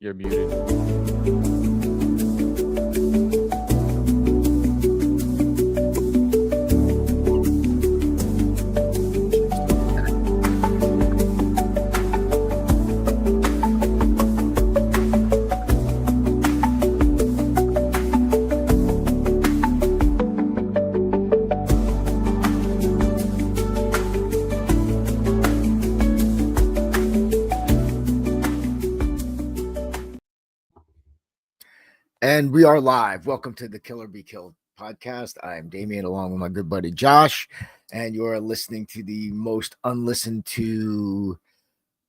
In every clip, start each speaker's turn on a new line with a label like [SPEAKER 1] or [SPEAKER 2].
[SPEAKER 1] You're muted.
[SPEAKER 2] And we are live. Welcome to the Killer Be Killed podcast. I am Damian along with my good buddy Josh, and you are listening to the most unlistened to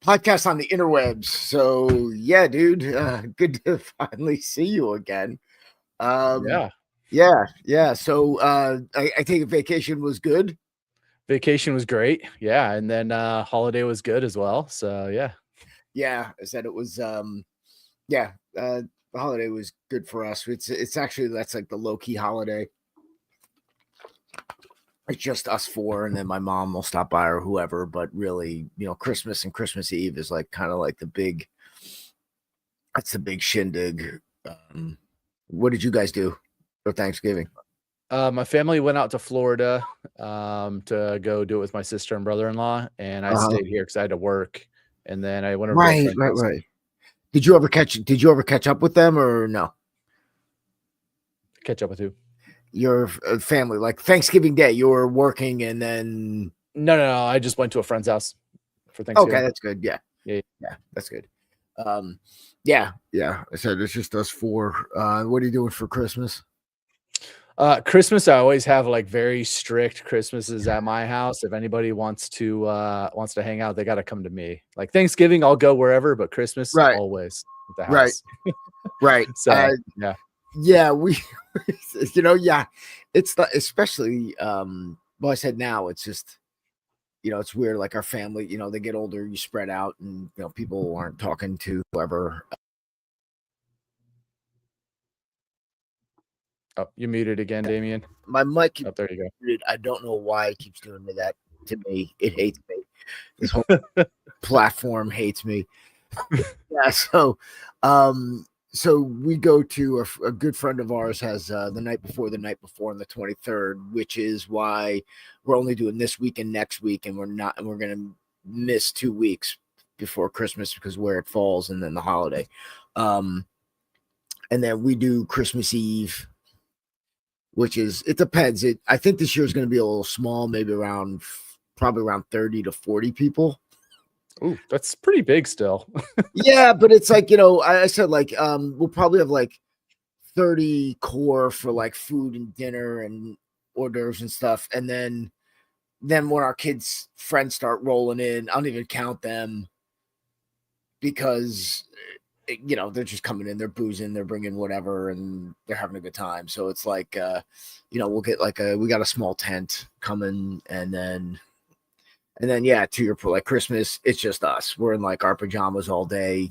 [SPEAKER 2] podcast on the interwebs. So yeah, dude, good to finally see you again. Yeah. So I take it vacation was good.
[SPEAKER 1] Vacation was great. Yeah. And then holiday was good as well. So
[SPEAKER 2] Yeah, I said it was the holiday was good for us. It's actually, that's like the low-key holiday. It's just us four, and then my mom will stop by or whoever. But really, Christmas and Christmas Eve is like kind of like that's the big shindig. What did you guys do for Thanksgiving?
[SPEAKER 1] my family went out to Florida to go do it with my sister and brother-in-law, and I stayed here because I had to work. And then I went over to a friend's house.
[SPEAKER 2] Right. Did you ever catch up with them or no?
[SPEAKER 1] Catch up with who?
[SPEAKER 2] Your family, like Thanksgiving Day, you were working and then
[SPEAKER 1] No. I just went to a friend's house for Thanksgiving.
[SPEAKER 2] Okay, that's good. Yeah, that's good. Yeah. I said it's just us four. What are you doing for Christmas?
[SPEAKER 1] Christmas, I always have like very strict Christmases at my house. If anybody wants to hang out, they got to come to me. Like Thanksgiving, I'll go wherever, but Christmas, always at the house.
[SPEAKER 2] Right.
[SPEAKER 1] So
[SPEAKER 2] yeah, we, it's the, especially, well, I said now it's just, it's weird. Like our family, they get older, you spread out, and people aren't talking to whoever.
[SPEAKER 1] Oh, you muted again, Damian.
[SPEAKER 2] My mic.
[SPEAKER 1] There you go.
[SPEAKER 2] Muted. I don't know why it keeps doing that to me. It hates me. This whole platform hates me. Yeah. So we go to a good friend of ours has the night before on the 23rd, which is why we're only doing this week and next week, and we're going to miss 2 weeks before Christmas because where it falls, and then the holiday. And then we do Christmas Eve, which is, it depends. I think this year is going to be a little small, maybe probably around 30 to 40 people.
[SPEAKER 1] Ooh, that's pretty big still.
[SPEAKER 2] Yeah, but it's like, I said, like, we'll probably have like 30 core for like food and dinner and hors d'oeuvres and stuff. And then when our kids' friends start rolling in, I don't even count them because, they're just coming in, they're boozing, they're bringing whatever, and they're having a good time. So it's like, we'll get like we got a small tent coming, and then yeah, to your point, like Christmas, it's just us. We're in like our pajamas all day.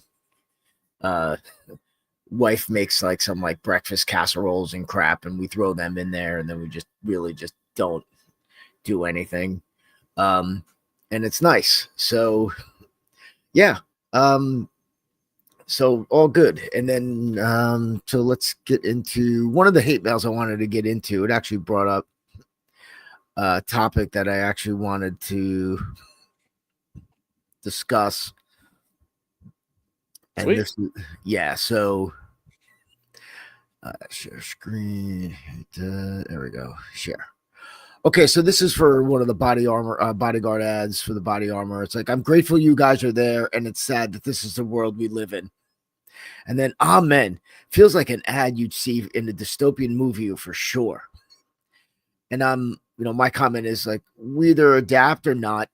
[SPEAKER 2] Wife makes like some like breakfast casseroles and crap, and we throw them in there, and then we just really just don't do anything. And it's nice. So yeah. So all good. And then so let's get into one of the hate mails I wanted to get into. It actually brought up a topic that I actually wanted to discuss. And this, so share screen. There we go. Share. Okay, so this is for one of the Bodyguard ads for the body armor. It's like, I'm grateful you guys are there, and it's sad that this is the world we live in. And then, amen. Feels like an ad you'd see in a dystopian movie for sure. And my comment is like, we either adapt or not.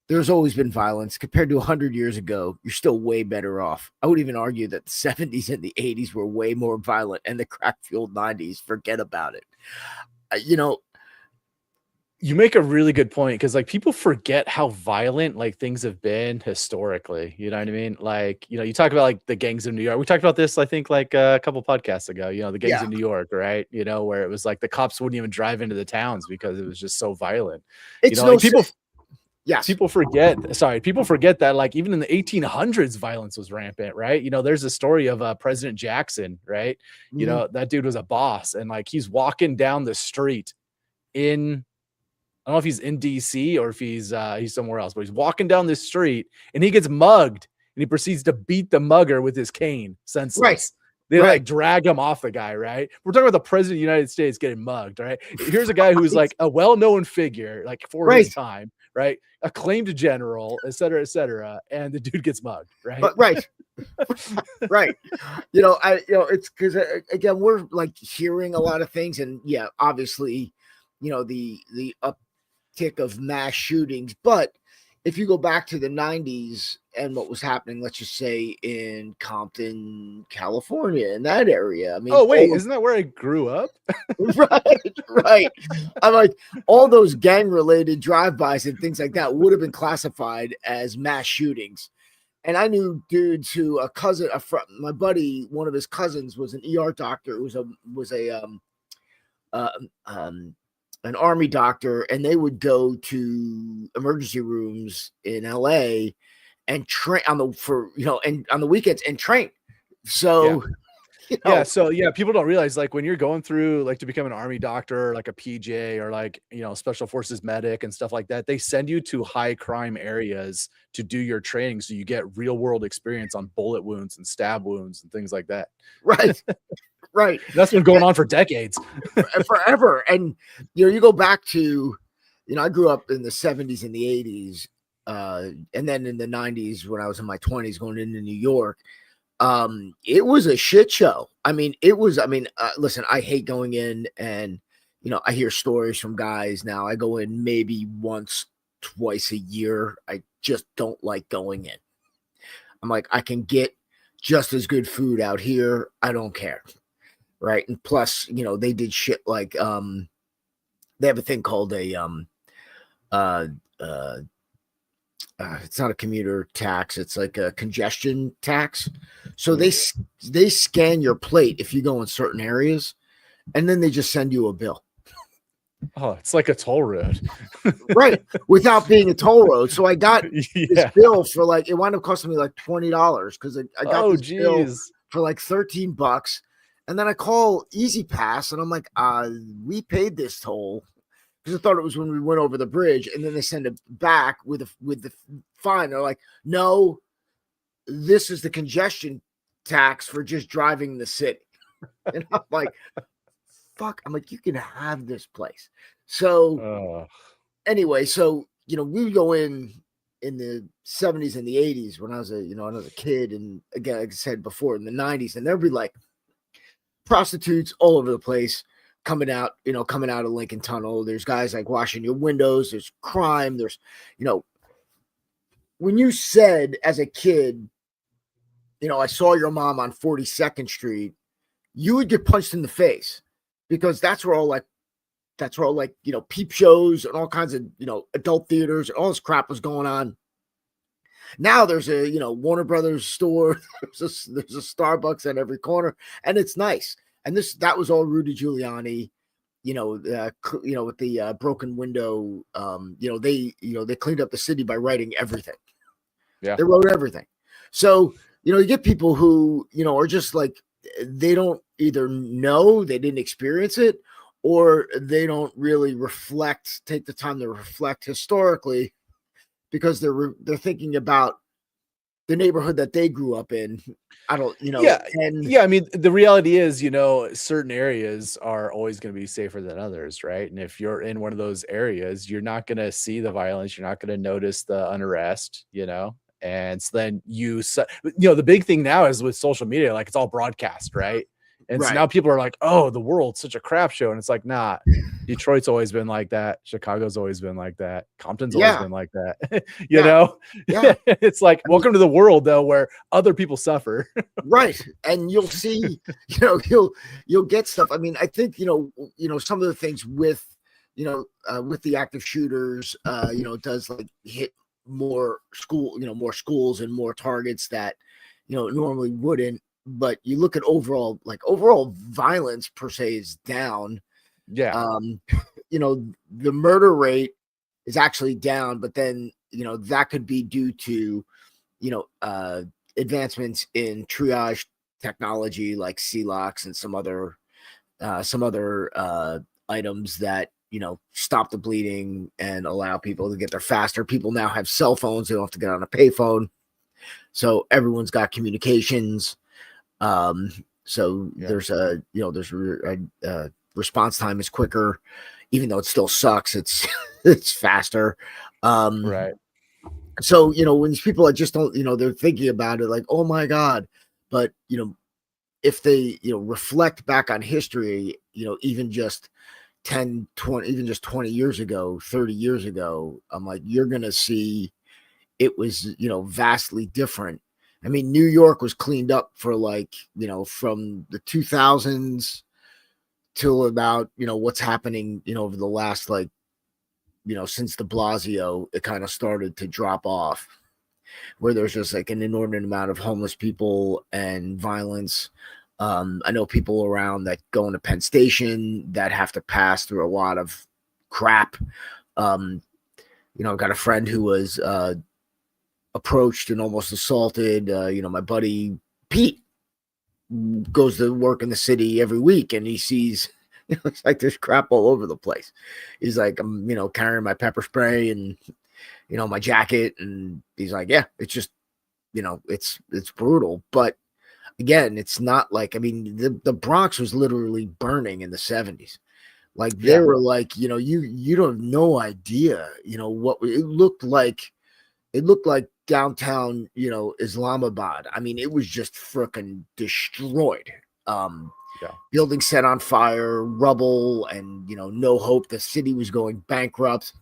[SPEAKER 2] There's always been violence. Compared to 100 years ago, you're still way better off. I would even argue that the 70s and the 80s were way more violent, and the crack-fueled 90s, forget about it.
[SPEAKER 1] You make a really good point, because like people forget how violent like things have been historically. You know what I mean? Like, you talk about like the gangs of New York. We talked about this, I think, like a couple podcasts ago, the gangs of New York, right? Where it was like the cops wouldn't even drive into the towns because it was just so violent.
[SPEAKER 2] It's
[SPEAKER 1] like people
[SPEAKER 2] Yes.
[SPEAKER 1] People forget that like even in the 1800s, violence was rampant, right? You know, there's a story of President Jackson, right? You
[SPEAKER 2] Mhm.
[SPEAKER 1] know, that dude was a boss, and like he's walking down the street in I don't know if he's in DC or if he's somewhere else, but he's walking down this street and he gets mugged and he proceeds to beat the mugger with his cane
[SPEAKER 2] Right.
[SPEAKER 1] senseless. They
[SPEAKER 2] Right.
[SPEAKER 1] like drag him off the guy, right? We're talking about the president of the United States getting mugged, right? Here's a guy who's like a well-known figure, like for his
[SPEAKER 2] Right.
[SPEAKER 1] time, right? Acclaimed general, et cetera, and the dude gets mugged, right?
[SPEAKER 2] But right. Right. It's because again, we're like hearing a lot of things, and yeah, obviously, the uptick of mass shootings. But if you go back to the 90s and what was happening, let's just say in Compton, California, in that area, I mean,
[SPEAKER 1] Oh wait, isn't that where I grew up?
[SPEAKER 2] right. I'm like, all those gang-related drive-bys and things like that would have been classified as mass shootings. And I knew dudes who my buddy, one of his cousins was an ER doctor, was an army doctor, and they would go to emergency rooms in LA and train on the weekends and train. So
[SPEAKER 1] So people don't realize like when you're going through like to become an army doctor, or like a PJ or like, special forces medic and stuff like that, they send you to high crime areas to do your training. So you get real world experience on bullet wounds and stab wounds and things like that.
[SPEAKER 2] Right. Right.
[SPEAKER 1] That's been going on for decades.
[SPEAKER 2] Forever. And, you go back to, I grew up in the 70s and the 80s. And then in the 90s, when I was in my 20s going into New York, it was a shit show. Listen, I hate going in, and I hear stories from guys now. I go in maybe once, twice a year. I just don't like going in. I'm like, I can get just as good food out here. I don't care. Right. And plus, they did shit like they have a thing called a it's not a commuter tax, it's like a congestion tax. So they scan your plate if you go in certain areas, and then they just send you a bill.
[SPEAKER 1] Oh, it's like a toll road.
[SPEAKER 2] Right, without being a toll road. So I got this bill for like, it wound up costing me like $20 because I got this bill for like $13. And then I call Easy Pass and I'm like, we paid this toll, because I thought it was when we went over the bridge, and then they send it back with the fine. They're like, no, this is the congestion tax for just driving the city. And I'm like, fuck. I'm like, you can have this place. So anyway, so we would go in the 70s and the 80s when I was a kid, and again, like I said before, in the 90s, and there'd be like prostitutes all over the place coming out of Lincoln Tunnel. There's guys like washing your windows. There's crime. There's, when you said as a kid, I saw your mom on 42nd Street, you would get punched in the face, because that's where all peep shows and all kinds of, adult theaters and all this crap was going on. Now there's a, Warner Brothers store. There's a Starbucks at every corner, and it's nice. And that was all Rudy Giuliani, with the broken window. They cleaned up the city by writing everything. Yeah, they wrote everything. So, you get people who, are just like, they don't either know, they didn't experience it, or they don't really take the time to reflect historically, because they're thinking about the neighborhood that they grew up in. I don't,
[SPEAKER 1] I mean, the reality is, certain areas are always going to be safer than others, right? And if you're in one of those areas, you're not going to see the violence, you're not going to notice the unrest, and so then the big thing now is with social media, like it's all broadcast, right? And so now people are like, oh, the world's such a crap show. And it's like, nah, Detroit's always been like that. Chicago's always been like that. Compton's always been like that. you know? Yeah. It's like, welcome to the world though, where other people suffer.
[SPEAKER 2] Right. And you'll see, you'll get stuff. I mean, I think, some of the things with the active shooters, does like hit more schools and more targets that, normally wouldn't. But you look at overall violence per se is down. Yeah. The murder rate is actually down, but then that could be due to, advancements in triage technology like CLOCs and some other items that, stop the bleeding and allow people to get there faster. People now have cell phones. They don't have to get on a payphone. So everyone's got communications. So there's response time is quicker, even though it still sucks. It's faster.
[SPEAKER 1] Right.
[SPEAKER 2] So, when these people just don't, they're thinking about it like, oh my God. But, if they, reflect back on history, even just 10, 20, even just 20 years ago, 30 years ago, I'm like, you're going to see it was, vastly different. I mean, New York was cleaned up for like, from the 2000s till about, what's happening, over the last, like, since de Blasio, it kind of started to drop off, where there's just like an inordinate amount of homeless people and violence. I know people around that go into Penn Station that have to pass through a lot of crap. I've got a friend who was approached and almost assaulted. My buddy Pete goes to work in the city every week, and he sees it's like there's crap all over the place. He's like, I'm carrying my pepper spray and my jacket, and he's like, yeah, it's just it's brutal. But again, it's not like, I mean, the Bronx was literally burning in the 70s. Like they were like, you don't have no idea, what it looked like. It looked like downtown, Islamabad. I mean, it was just freaking destroyed. Buildings set on fire, rubble, and, no hope. The city was going bankrupt.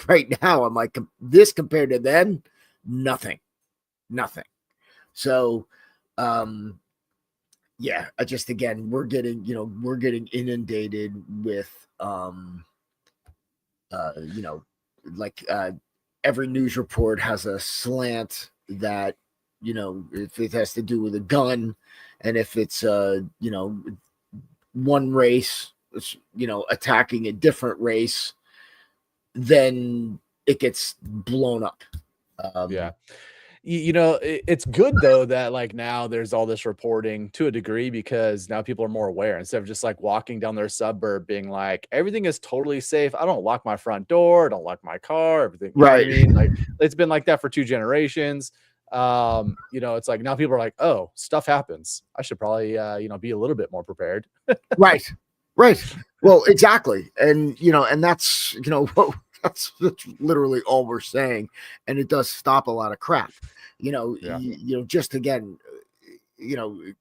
[SPEAKER 2] Right now, I'm like, this compared to then, nothing. So, I just, again, we're getting inundated with, every news report has a slant that, if it has to do with a gun, and if it's, one race, attacking a different race, then it gets blown up.
[SPEAKER 1] It's good though that like now there's all this reporting to a degree, because now people are more aware, instead of just like walking down their suburb being like, everything is totally safe. I don't lock my front door. I don't lock my car. Everything. You know what I mean? Like it's been like that for 2 generations. It's like now people are like, oh, stuff happens. I should probably, be a little bit more prepared.
[SPEAKER 2] Right. Well, exactly. And, and that's, that's literally all we're saying. And it does stop a lot of crap, just again, you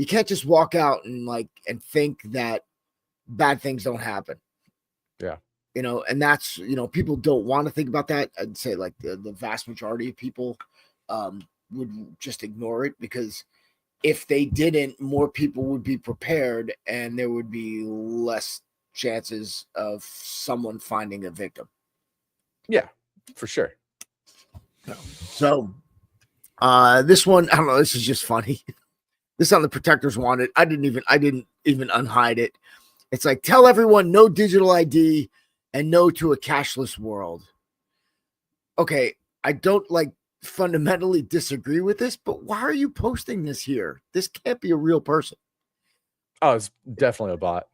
[SPEAKER 2] can't just walk out and and think that bad things don't happen.
[SPEAKER 1] Yeah.
[SPEAKER 2] And that's, people don't want to think about that. I'd say like the vast majority of people would just ignore it, because if they didn't, more people would be prepared and there would be less chances of someone finding a victim. Yeah,
[SPEAKER 1] for sure.
[SPEAKER 2] So this one, I don't know, this is just funny. This on the Protectors Wanted. I didn't even unhide it. It's like, tell everyone no digital ID and no to a cashless world. Okay, I don't fundamentally disagree with this, but why are you posting this here? This can't be a real person.
[SPEAKER 1] Oh, it's definitely a bot.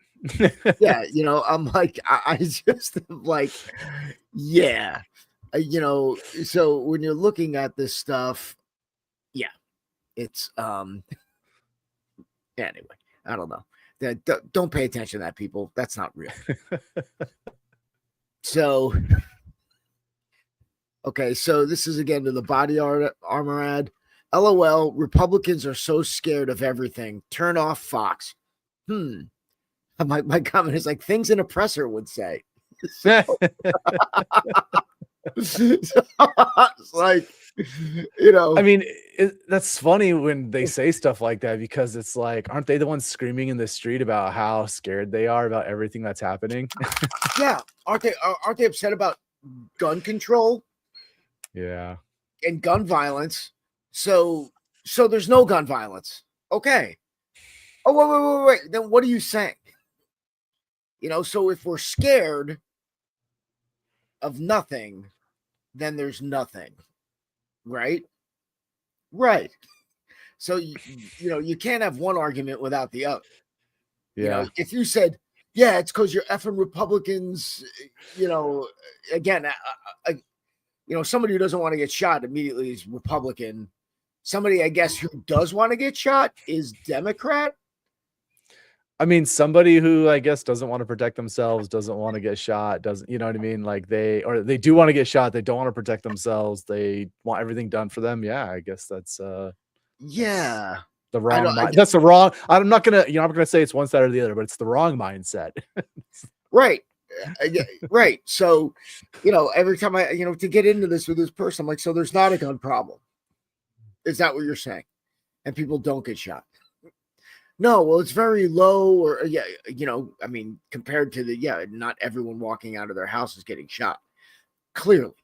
[SPEAKER 2] Yeah, I'm like, I just like, yeah, so when you're looking at this stuff, yeah, it's anyway, I don't know. Don't pay attention to that, people. That's not real. So okay, so this is again to the body armor ad. LOL, Republicans are so scared of everything. Turn off Fox. My comment is like things an oppressor would say. So, it's like,
[SPEAKER 1] I mean, that's funny when they say stuff like that, because it's like, aren't they the ones screaming in the street about how scared they are about everything that's happening?
[SPEAKER 2] Yeah. Aren't they upset about gun control?
[SPEAKER 1] Yeah.
[SPEAKER 2] And gun violence. So there's no gun violence. Okay. Oh, wait. Then what are you saying? So if we're scared of nothing, then there's nothing, right? Right. So you can't have one argument without the other.
[SPEAKER 1] Yeah.
[SPEAKER 2] If you said, yeah, it's because you're effing Republicans, again, somebody who doesn't want to get shot immediately is Republican. Somebody, I guess, who does want to get shot is Democrat.
[SPEAKER 1] I mean, somebody who I guess doesn't want to protect themselves, doesn't want to get shot, doesn't, you know what I mean? Like they do want to get shot, they don't want to protect themselves, they want everything done for them. Yeah, I guess that's
[SPEAKER 2] yeah.
[SPEAKER 1] the wrong mind. That's the wrong. I'm not gonna, I'm not gonna say it's one side or the other, but it's the wrong mindset.
[SPEAKER 2] Right. Right. So, every time to get into this with this person, I'm like, so there's not a gun problem. Is that what you're saying? And people don't get shot. No, well, it's very low, or I mean, compared to not everyone walking out of their house is getting shot. Clearly,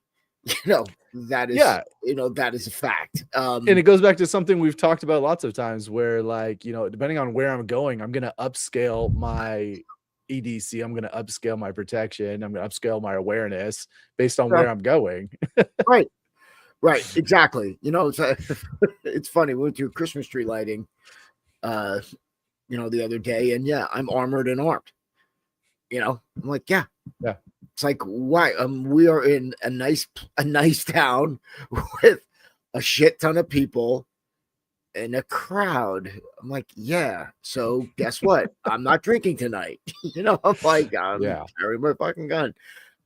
[SPEAKER 2] that is, that is a fact.
[SPEAKER 1] And it goes back to something we've talked about lots of times where, like, depending on where I'm going, I'm going to upscale my EDC. I'm going to upscale my protection. I'm going to upscale my awareness based on where I'm going.
[SPEAKER 2] Right. Right. Exactly. It's funny. We went to a Christmas tree lighting, the other day, and I'm armored and armed. I'm like, yeah. It's like, why? We are in a nice town with a shit ton of people and a crowd. I'm like, yeah. So guess what? I'm not drinking tonight. I'm like, I'm carrying my fucking gun.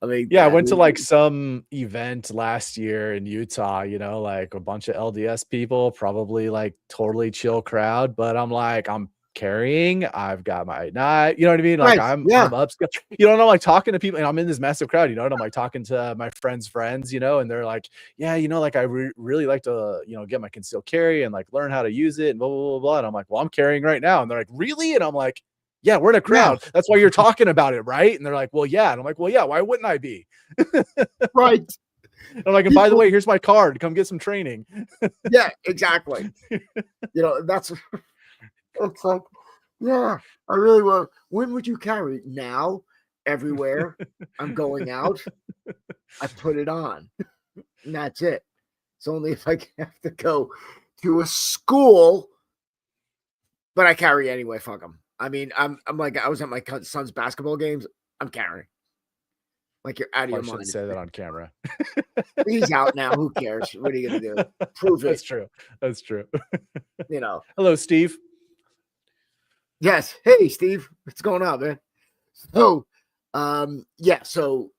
[SPEAKER 2] I mean,
[SPEAKER 1] I went to like some event last year in Utah, like a bunch of LDS people, probably like totally chill crowd, but I'm like, I'm carrying, I've got my knife, you know what I mean? Like I'm upscale, and I'm like talking to people, and I'm in this massive crowd, and I'm like talking to my friends, and they're like, yeah, like I really like to, get my concealed carry and like learn how to use it and blah, blah, blah, blah. And I'm like, well, I'm carrying right now. And they're like, really? And I'm like, yeah, we're in a crowd. That's why you're talking about it, right? And they're like, well, yeah. And I'm like, well, yeah, why wouldn't I be?
[SPEAKER 2] Right.
[SPEAKER 1] And I'm like, and by the way, here's my card. Come get some training.
[SPEAKER 2] Yeah, exactly. That's it's like, yeah, I really will. When would you carry it? Now? Everywhere I'm going out, I put it on. And that's it. It's only if I have to go to a school, but I carry anyway. Fuck them. I mean, I'm like, I was at my son's basketball games. I'm carrying. Like, you're out of your mind.
[SPEAKER 1] Say that on camera.
[SPEAKER 2] He's out now. Who cares? What are you gonna do? Prove it.
[SPEAKER 1] That's true. That's true.
[SPEAKER 2] Hello, Steve. Yes. Hey, Steve. What's going on, man? So, So,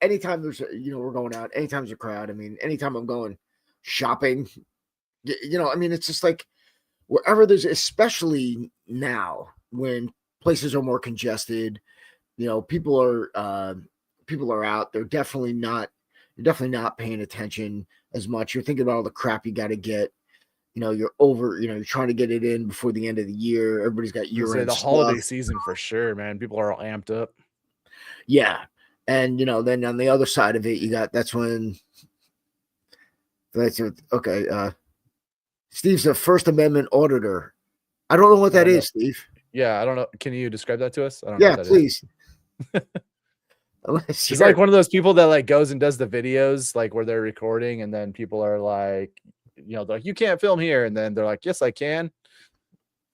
[SPEAKER 2] anytime there's, we're going out. Anytime there's a crowd. I mean, anytime I'm going shopping. I mean, it's just like, wherever there's, especially now when places are more congested, people are out. You're definitely not paying attention as much. You're thinking about all the crap you got to get. You're you're trying to get it in before the end of the year. Everybody's got year-end
[SPEAKER 1] the holiday season for sure, man. People are all amped up.
[SPEAKER 2] Yeah. And, then on the other side of it, that's when, Steve's a First Amendment auditor. I don't know what that is, Steve.
[SPEAKER 1] Yeah, I don't know. Can you describe that to us? I don't know.
[SPEAKER 2] Yeah, please.
[SPEAKER 1] He's like one of those people that like goes and does the videos like where they're recording, and then people are like, they're like, you can't film here, and then they're like, yes, I can.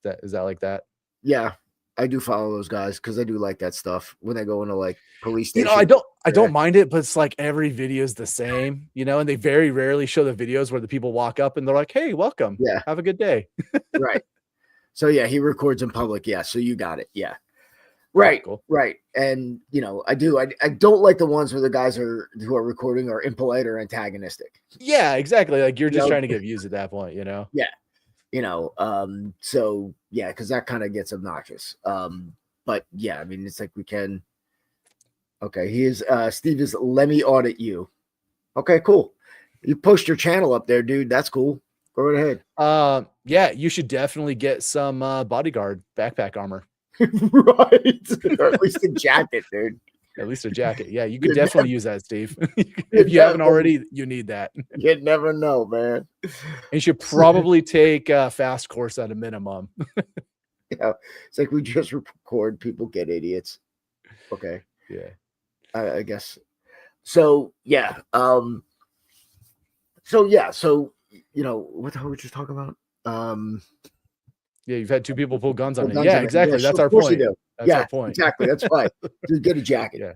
[SPEAKER 1] Is that like that?
[SPEAKER 2] Yeah, I do follow those guys because I do like that stuff when they go into like police station.
[SPEAKER 1] I don't mind it, but it's like every video is the same, and they very rarely show the videos where the people walk up and they're like, hey, welcome.
[SPEAKER 2] Yeah.
[SPEAKER 1] Have a good day.
[SPEAKER 2] Right. So yeah, he records in public. Yeah. So you got it. Yeah. Right.
[SPEAKER 1] Cool.
[SPEAKER 2] Right. And I don't like the ones where the guys who are recording are impolite or antagonistic.
[SPEAKER 1] Yeah, exactly. Like you're just trying to get views at that point,
[SPEAKER 2] Yeah. So yeah, because that kind of gets obnoxious. But yeah, I mean, it's like we can. Okay, Steve is, let me audit you. Okay, cool. You post your channel up there, dude. That's cool. Go right
[SPEAKER 1] ahead. Yeah, you should definitely get some Bodyguard backpack armor.
[SPEAKER 2] Right. Or at least a jacket, dude.
[SPEAKER 1] At least a jacket. Yeah, you could definitely use that, Steve. If you haven't already, you need that.
[SPEAKER 2] You never know, man.
[SPEAKER 1] And you should probably take a fast course at a minimum.
[SPEAKER 2] Yeah, it's like we just record people get idiots. Okay.
[SPEAKER 1] Yeah.
[SPEAKER 2] I guess. So yeah. So you know, what the hell were we just talking about?
[SPEAKER 1] Yeah, you've had 2 people pull guns on
[SPEAKER 2] Pull
[SPEAKER 1] you.
[SPEAKER 2] guns
[SPEAKER 1] Yeah,
[SPEAKER 2] on it. Yeah,
[SPEAKER 1] exactly.
[SPEAKER 2] sure,
[SPEAKER 1] That's
[SPEAKER 2] of
[SPEAKER 1] our
[SPEAKER 2] course you
[SPEAKER 1] point.
[SPEAKER 2] do.
[SPEAKER 1] That's
[SPEAKER 2] Yeah,
[SPEAKER 1] our point.
[SPEAKER 2] exactly. That's right. Just get a jacket.
[SPEAKER 1] Yeah.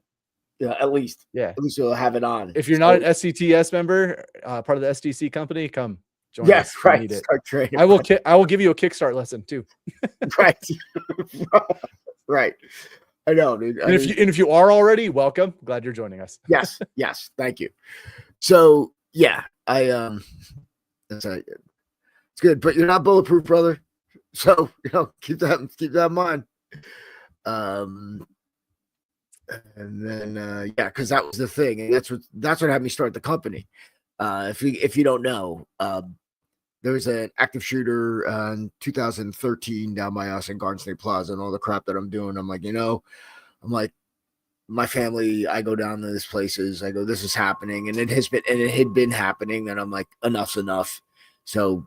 [SPEAKER 2] Yeah, at least.
[SPEAKER 1] Yeah.
[SPEAKER 2] At least you'll have it on.
[SPEAKER 1] If you're not an SCTS member, part of the SDC company, come join us. We
[SPEAKER 2] Right.
[SPEAKER 1] need it.
[SPEAKER 2] Start training.
[SPEAKER 1] I will give you a kickstart lesson too.
[SPEAKER 2] Right. Right. I know, dude.
[SPEAKER 1] And if you are already, welcome. Glad you're joining us.
[SPEAKER 2] Yes. Thank you. So yeah, it's good, but you're not bulletproof, brother. So keep that in mind. And then because that was the thing, and that's what had me start the company. If you don't know, there was an active shooter in 2013 down by us in Garden State Plaza, and all the crap that I'm doing. I'm like, my family, I go down to these places, I go, this is happening, and it had been happening, and I'm like, enough's enough. So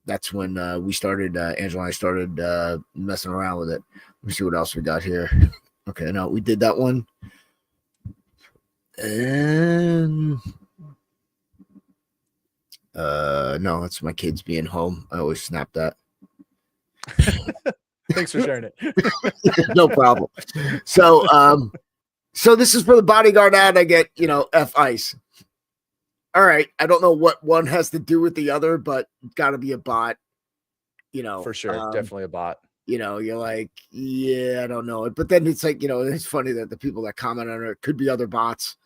[SPEAKER 2] that's when we started, Angela and I started messing around with it. Let me see what else we got here. Okay, no, we did that one. And no, that's my kids being home. I always snap that.
[SPEAKER 1] Thanks for sharing it.
[SPEAKER 2] No problem. So so this is for the Bodyguard ad. I get, F ice. All right. I don't know what one has to do with the other, but it's got to be a bot.
[SPEAKER 1] For sure. Definitely a bot.
[SPEAKER 2] You're like, yeah, I don't know it. But then it's like, it's funny that the people that comment on it could be other bots.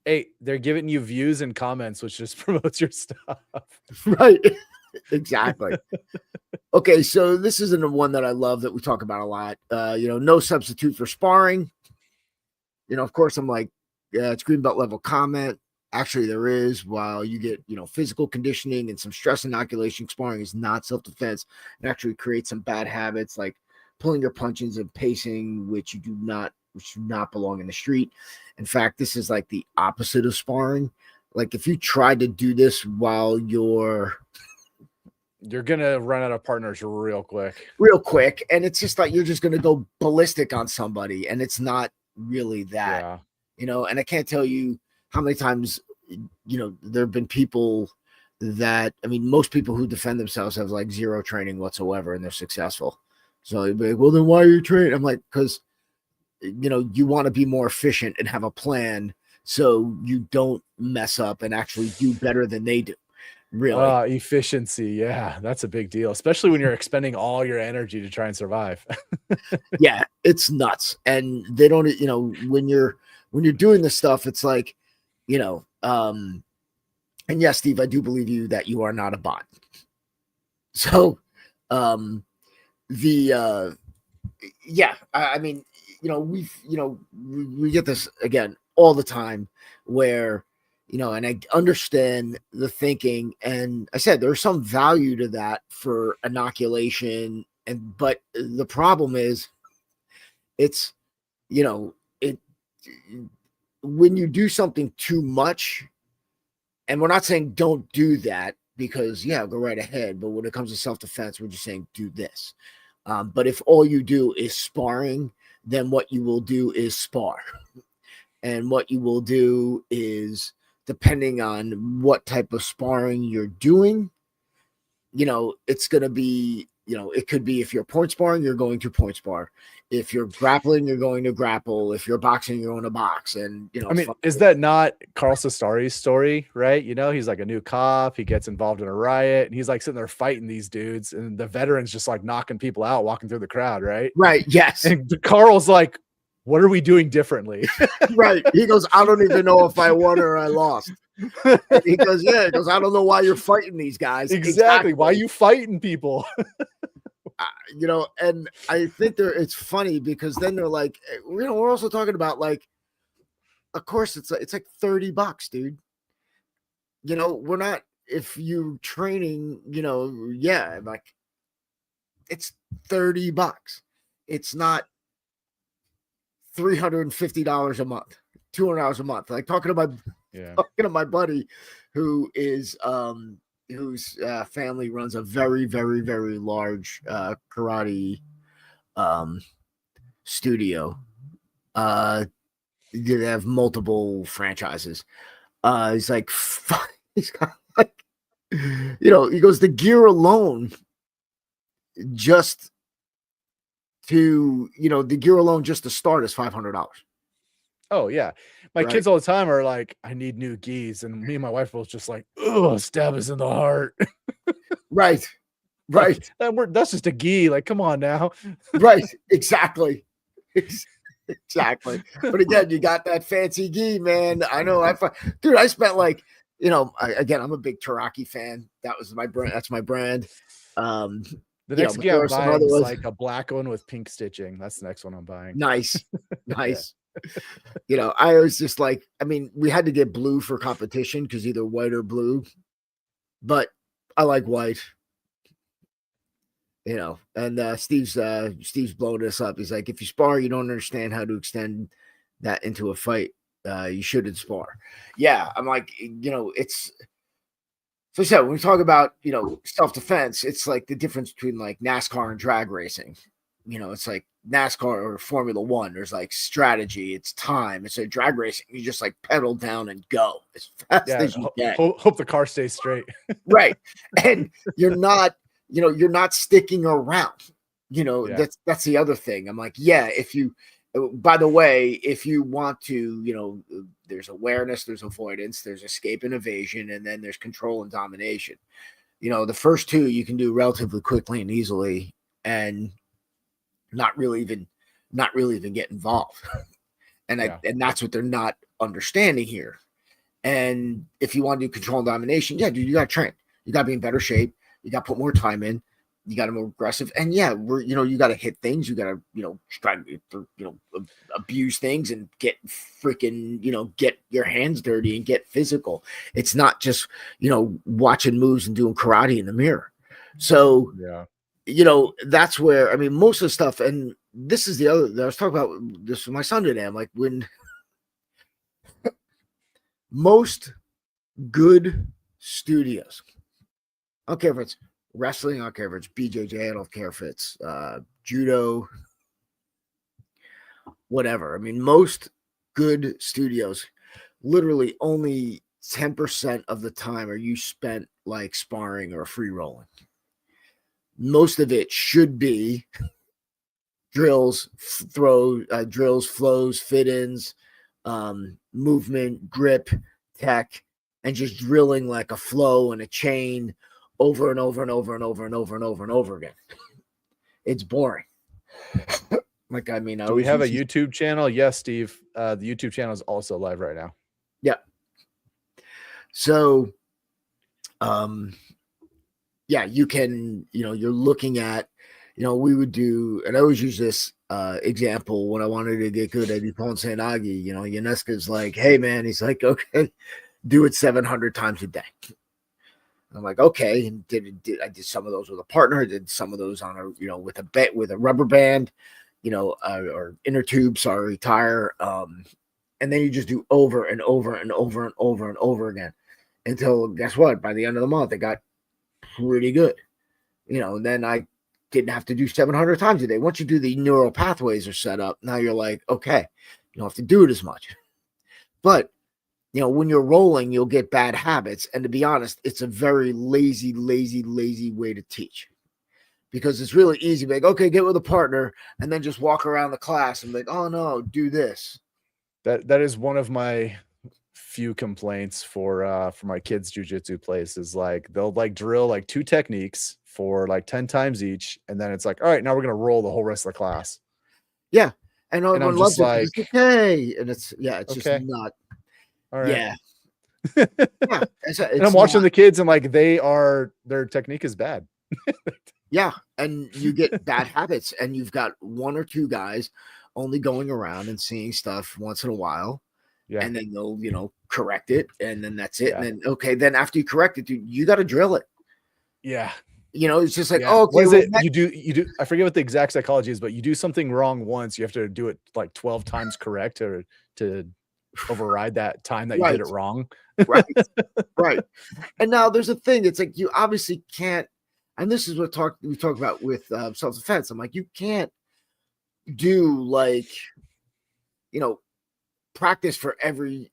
[SPEAKER 1] Hey, they're giving you views and comments, which just promotes your stuff.
[SPEAKER 2] Right. Exactly. Okay, so this isn't the one that I love that we talk about a lot. No substitute for sparring. Of course, I'm like, yeah, it's green belt level comment. Actually, there is. While you get, physical conditioning and some stress inoculation, sparring is not self-defense. It actually creates some bad habits like pulling your punches and pacing, which do not belong in the street. In fact, this is like the opposite of sparring. Like if you try to do this while you're
[SPEAKER 1] gonna run out of partners real quick.
[SPEAKER 2] And it's just like you're just gonna go ballistic on somebody, and it's not really that.
[SPEAKER 1] Yeah.
[SPEAKER 2] And I can't tell you how many times there have been people that, most people who defend themselves have like zero training whatsoever, and they're successful. So you'd be like, well, then why are you training? I'm like, because you want to be more efficient and have a plan so you don't mess up and actually do better than they do. Really.
[SPEAKER 1] Efficiency. Yeah, that's a big deal, especially when you're expending all your energy to try and survive.
[SPEAKER 2] Yeah, it's nuts. And they don't, when you're doing this stuff, it's like, and yes, Steve, I do believe you that you are not a bot. So, we get this again all the time where, and I understand the thinking, and I said there's some value to that for inoculation, but the problem is it's, when you do something too much, and we're not saying don't do that, because go right ahead. But when it comes to self-defense, we're just saying do this. But if all you do is sparring, then what you will do is spar. And what you will do is, depending on what type of sparring you're doing, it's going to be, it could be, if you're point sparring, you're going to point spar. If you're grappling, you're going to grapple. If you're boxing, you're going to box. And,
[SPEAKER 1] is that not Carl Sestari's story, right? He's like a new cop. He gets involved in a riot, and he's like sitting there fighting these dudes, and the veterans just like knocking people out, walking through the crowd, right?
[SPEAKER 2] Right. Yes.
[SPEAKER 1] And Carl's like, what are we doing differently?
[SPEAKER 2] Right. He goes, I don't even know if I won or I lost. And he goes, I don't know why you're fighting these guys.
[SPEAKER 1] Exactly. Why are you fighting people?
[SPEAKER 2] And I think it's funny because then they're like, we're also talking about, like, of course it's like $30, dude. We're not, if you training, like it's $30. It's not $350 a month, $200 a month. Like talking to my buddy who is whose family runs a very, very, very large karate studio. They have multiple franchises. He's like, he's got like, he goes, the gear alone just the gear alone just to start is $500.
[SPEAKER 1] Oh yeah. My
[SPEAKER 2] Right.
[SPEAKER 1] kids all the time are like, I need new gis. And me and my wife both just like, oh, stab us in the heart.
[SPEAKER 2] Right. Right.
[SPEAKER 1] Like, that's just a gi. Like, come on now.
[SPEAKER 2] Right. Exactly. Exactly. But again, you got that fancy gi, man. I know. Dude, I spent like, again, I'm a big Taraki fan. That was my brand. That's my brand.
[SPEAKER 1] The next gi
[SPEAKER 2] there
[SPEAKER 1] I'm
[SPEAKER 2] are some
[SPEAKER 1] buying
[SPEAKER 2] other
[SPEAKER 1] is
[SPEAKER 2] ones.
[SPEAKER 1] like a black one with pink stitching. That's the next one I'm buying.
[SPEAKER 2] Nice. Nice. I was just like, I mean, we had to get blue for competition because either white or blue, but I like white. And Steve's blowing this up. He's like, if you spar, you don't understand how to extend that into a fight. You shouldn't spar. Yeah, I'm like, it's so I said when we talk about self-defense, it's like the difference between like NASCAR and drag racing. It's like NASCAR or Formula One. There's like strategy, it's time. It's a drag racing. You just like pedal down and go as fast as you can.
[SPEAKER 1] Hope the car stays straight.
[SPEAKER 2] Right, and you're not sticking around. That's the other thing. I'm like, yeah, by the way, if you want to, there's awareness, there's avoidance, there's escape and evasion, and then there's control and domination. The first two you can do relatively quickly and easily, and not really even get involved. And that's what they're not understanding here. And if you want to do control and domination, yeah, dude, you got to train. You got to be in better shape. You got to put more time in. You got to be more aggressive. And yeah, you got to hit things. You got to, try to, abuse things and get freaking, get your hands dirty and get physical. It's not just, watching moves and doing karate in the mirror. So, that's where, I mean, most of the stuff, and this is the other, I was talking about this with my son today. I'm like, when most good studios, I don't care if it's wrestling, I don't care if it's BJJ, I don't care if it's judo, whatever. I mean, most good studios, literally only 10% of the time are you spent like sparring or free rolling. Most of it should be drills, flows, fit-ins, movement, grip, tech, and just drilling like a flow and a chain over and over and over and over and over and over and over again. It's boring. Like, I mean,
[SPEAKER 1] do we have a YouTube channel? Yes, Steve. The YouTube channel is also live right now.
[SPEAKER 2] Yeah. So, yeah, you can, you're looking at, we would do, and I always use this example when I wanted to get good at Ippon Sanagi. Yonesuka's like, hey, man, he's like, okay, do it 700 times a day. I'm like, okay, and I did some of those with a partner. I did some of those on a, with a rubber band, or inner tube, tire. And then you just do over and over and over and over and over again until, guess what? By the end of the month, it got pretty good, and then I didn't have to do 700 times a day. Once you do the neural pathways are set up, now you're like, okay, you don't have to do it as much. But when you're rolling, you'll get bad habits. And to be honest, it's a very lazy way to teach, because it's really easy to be like, okay, get with a partner and then just walk around the class and be like, oh no, do this.
[SPEAKER 1] That is one of my few complaints for my kids' jujitsu place is like, they'll like drill like 2 techniques for like 10 times each. And then it's like, all right, now we're going to roll the whole rest of the class.
[SPEAKER 2] Yeah. And everyone loves it.
[SPEAKER 1] Like,
[SPEAKER 2] it's okay. And it's
[SPEAKER 1] okay.
[SPEAKER 2] Just not.
[SPEAKER 1] All right.
[SPEAKER 2] Yeah. Yeah.
[SPEAKER 1] And I'm watching the kids and like, their technique is bad.
[SPEAKER 2] Yeah. And you get bad habits, and you've got 1 or 2 guys only going around and seeing stuff once in a while. Yeah. And then they'll, correct it. And then that's it. Yeah. And then, okay, then after you correct it, dude, you got to drill it.
[SPEAKER 1] Yeah.
[SPEAKER 2] It's just like, oh, okay.
[SPEAKER 1] What is it? You do, I forget what the exact psychology is, but you do something wrong once, you have to do it like 12 times correct or to override that time that you did it wrong.
[SPEAKER 2] Right. Right. And now there's a thing. It's like, you obviously can't, and this is what we talk about with self-defense. I'm like, you can't do like, practice for every,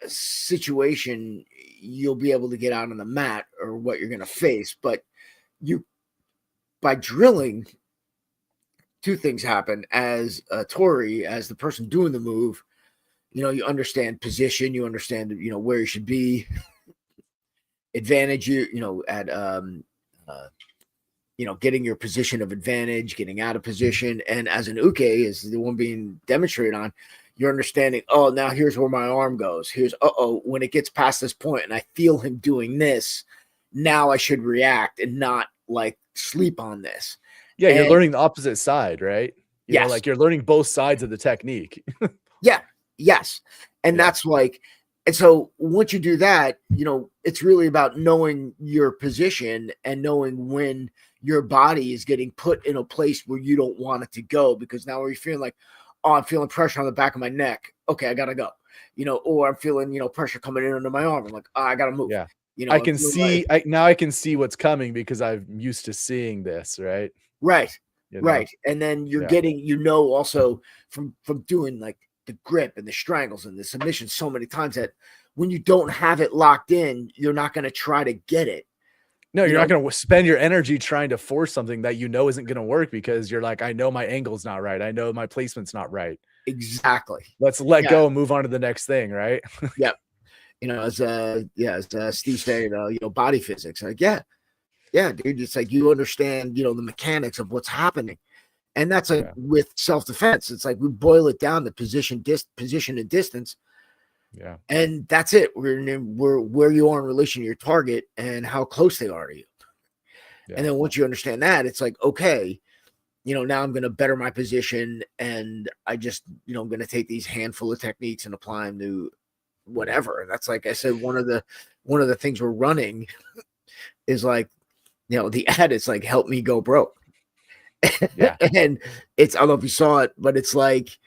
[SPEAKER 2] situation you'll be able to get out on the mat or what you're going to face. But by drilling, two things happen. As a Tory, as the person doing the move, you understand position, you understand, where you should be, advantage, at, getting your position of advantage, getting out of position. And as an uke is the one being demonstrated on, you're understanding, oh, now here's where my arm goes. Here's, when it gets past this point and I feel him doing this, now I should react and not like sleep on this.
[SPEAKER 1] Yeah, you're learning the opposite side, right? You know,
[SPEAKER 2] Yes.
[SPEAKER 1] like you're learning both sides of the technique.
[SPEAKER 2] Yeah. Yes. And that's like, and so once you do that, it's really about knowing your position and knowing when your body is getting put in a place where you don't want it to go, because now you're feeling like, oh, I'm feeling pressure on the back of my neck. Okay, I gotta go. Or I'm feeling, pressure coming in under my arm. I'm like, oh, I gotta move.
[SPEAKER 1] Yeah.
[SPEAKER 2] I
[SPEAKER 1] can see, now I can see what's coming because I'm used to seeing this, right?
[SPEAKER 2] Right. Right. And then you're getting, also from doing like the grip and the strangles and the submission so many times that when you don't have it locked in, you're not going to try to get it.
[SPEAKER 1] No, you're not going to spend your energy trying to force something that isn't going to work because you're like, I know my angle's not right. I know my placement's not right.
[SPEAKER 2] Exactly.
[SPEAKER 1] Let's let go and move on to the next thing, right?
[SPEAKER 2] Yep. As Steve said, body physics. Like, yeah, dude. It's like you understand, the mechanics of what's happening. And that's like with self-defense. It's like we boil it down to position and distance.
[SPEAKER 1] Yeah.
[SPEAKER 2] And that's it. We're where you are in relation to your target and how close they are to you. Yeah. And then once you understand that, it's like, okay, now I'm going to better my position. And I just, I'm going to take these handful of techniques and apply them to whatever. And that's, like I said, one of the things we're running is like, the ad is like, help me go broke. Yeah. And it's, I don't know if you saw it, but it's like,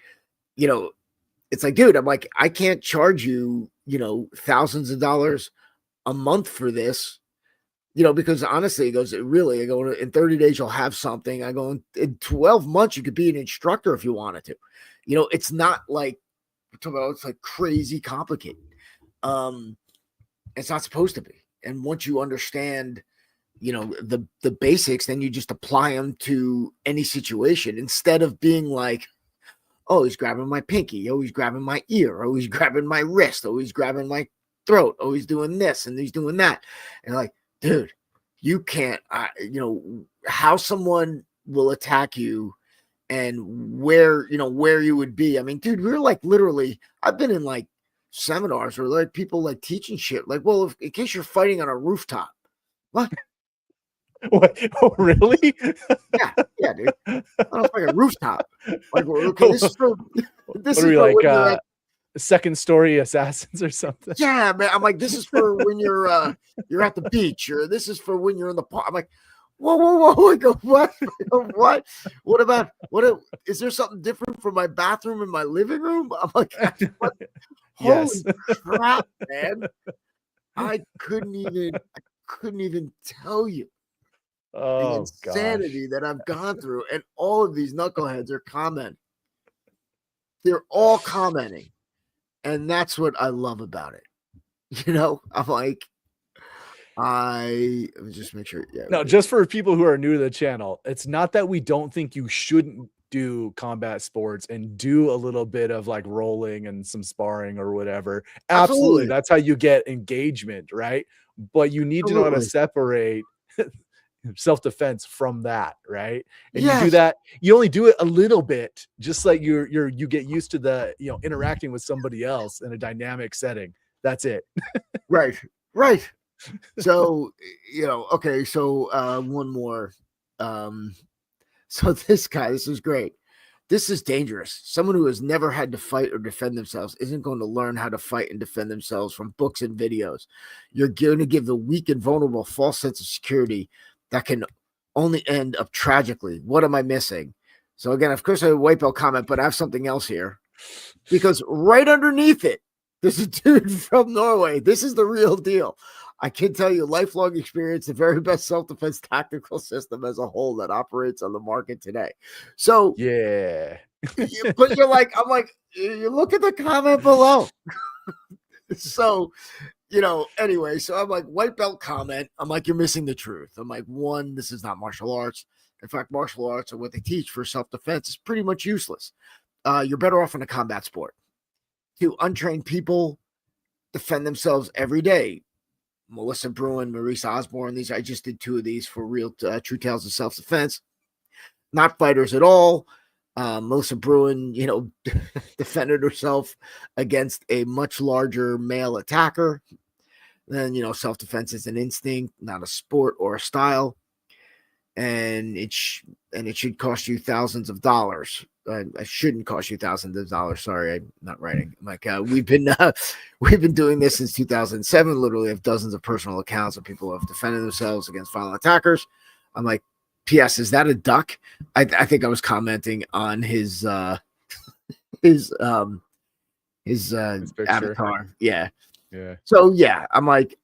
[SPEAKER 2] it's like, dude, I'm like, I can't charge you, thousands of dollars a month for this, because honestly, it goes, really, I go, in 30 days, you'll have something. I go, in 12 months, you could be an instructor if you wanted to. It's not like, it's like crazy complicated. It's not supposed to be. And once you understand, the basics, then you just apply them to any situation instead of being like, oh, he's grabbing my pinky. Oh, he's grabbing my ear. Oh, he's grabbing my wrist. Oh, he's grabbing my throat. Oh, he's doing this and he's doing that. And like, dude, you can't, how someone will attack you and where you would be. I mean, dude, we're like, literally, I've been in like seminars where like people like teaching shit. Like, well, in case you're fighting on a rooftop. What?
[SPEAKER 1] What? Oh, really?
[SPEAKER 2] Yeah, dude. On a fucking rooftop. Like, okay, this is for
[SPEAKER 1] like second story assassins or something.
[SPEAKER 2] Yeah, man. I'm like, this is for when you're at the beach, or this is for when you're in the park. I'm like, whoa. I go, what? What about is there something different from my bathroom in my living room? I'm like, what?
[SPEAKER 1] Yes.
[SPEAKER 2] Holy crap, man. I couldn't even tell you. The insanity that I've gone through, and all of these knuckleheads are commenting. They're all commenting, and that's what I love about it. I'm like, let me just make sure. Yeah.
[SPEAKER 1] No, just for people who are new to the channel, it's not that we don't think you shouldn't do combat sports and do a little bit of like rolling and some sparring or whatever. Absolutely. That's how you get engagement, right? But you need to know how to separate self-defense from that, right? And you do that, you only do it a little bit, just like you get used to the interacting with somebody else in a dynamic setting. That's it.
[SPEAKER 2] Right. So okay, so one more. So this is great. This is dangerous. Someone who has never had to fight or defend themselves isn't going to learn how to fight and defend themselves from books and videos. You're going to give the weak and vulnerable a false sense of security that can only end up tragically. What am I missing? So again, of course, I have a white belt comment, but I have something else here, because right underneath it, there's a dude from Norway. This is the real deal. I can tell you, lifelong experience, the very best self-defense tactical system as a whole that operates on the market today. So,
[SPEAKER 1] Yeah.
[SPEAKER 2] but you're like, I'm like, you look at the comment below. So, anyway, so I'm like, white belt comment. I'm like, you're missing the truth. I'm like, one, this is not martial arts. In fact, martial arts and what they teach for self-defense is pretty much useless. You're better off in a combat sport. Two, untrained people defend themselves every day. Melissa Bruin, Maurice Osborne. I just did 2 of these for real true tales of self-defense. Not fighters at all. Melissa Bruin, defended herself against a much larger male attacker. Then, self-defense is an instinct, not a sport or a style. And it should cost you thousands of dollars. I shouldn't cost you thousands of dollars. Sorry, I'm not writing. I'm like, we've been doing this since 2007. Literally have dozens of personal accounts of people who have defended themselves against violent attackers. I'm like, P.S. Is that a duck? I think I was commenting on his avatar. Yeah.
[SPEAKER 1] Yeah.
[SPEAKER 2] So yeah, I'm like,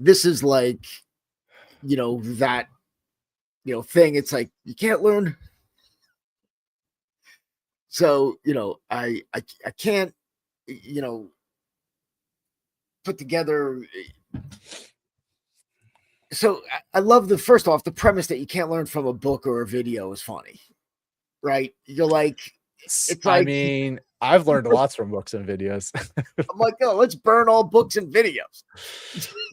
[SPEAKER 2] this is like, that, thing. It's like, you can't learn. So, I can't, put together. So I love first off, the premise that you can't learn from a book or a video is funny, right? You're like, it's like,
[SPEAKER 1] I mean, I've learned lots from books and videos.
[SPEAKER 2] I'm like, oh, let's burn all books and videos.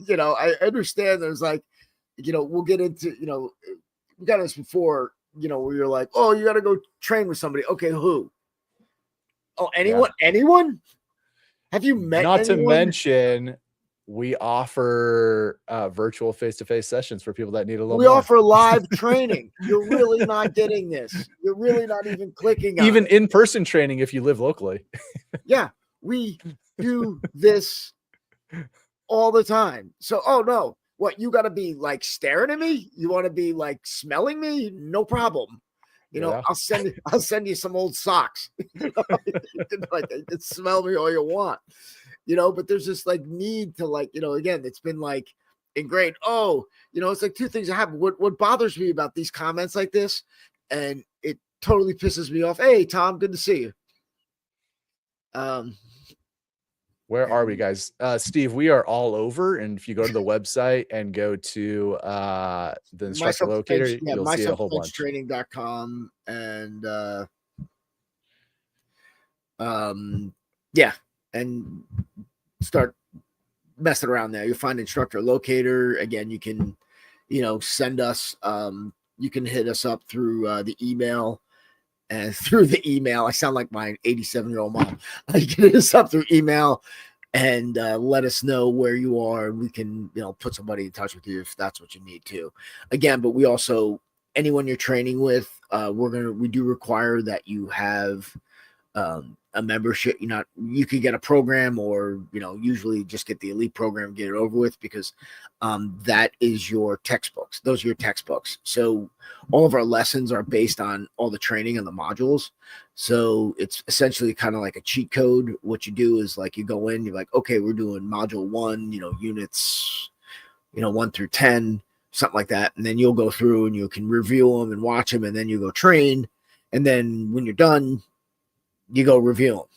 [SPEAKER 2] I understand there's like, we'll get into, we got this before, where you're like, oh, you got to go train with somebody. Okay, who? Oh, anyone? Yeah. Anyone? Have you met
[SPEAKER 1] Not
[SPEAKER 2] anyone?
[SPEAKER 1] To mention, we offer virtual face-to-face sessions for people that need a little more.
[SPEAKER 2] We offer live training. You're really not getting this. You're really not even clicking on
[SPEAKER 1] even
[SPEAKER 2] it.
[SPEAKER 1] In-person training if you live locally.
[SPEAKER 2] Yeah, we do this all the time. So, oh no, what, you got to be like staring at me? You want to be like smelling me? No problem.
[SPEAKER 1] Yeah.
[SPEAKER 2] I'll send you some old socks. You can smell me all you want. But there's this like need to like, again, it's been like ingrained. Oh, it's like 2 things that happen. What bothers me about these comments like this, and it totally pisses me off. Hey, Tom, good to see you.
[SPEAKER 1] Where are we, guys? Steve, we are all over. And if you go to the website and go to the instructor locator, you'll see a whole bunch.
[SPEAKER 2] Training.com and and start messing around there. You'll find instructor locator. Again, you can, send us, you can hit us up through the email. And through the email, I sound like my 87-year-old mom. You can hit us up through email and let us know where you are, and we can, put somebody in touch with you if that's what you need to. Again, but we also, anyone you're training with, we do require that you have a membership. You could get a program, or usually just get the elite program, get it over with, because that is your textbooks. Those are your textbooks. So all of our lessons are based on all the training and the modules. So it's essentially kind of like a cheat code. What you do is like, you go in, you're like, okay, we're doing module 1, units 1 through 10, something like that, and then you'll go through and you can review them and watch them, and then you go train, and then when you're done, you go review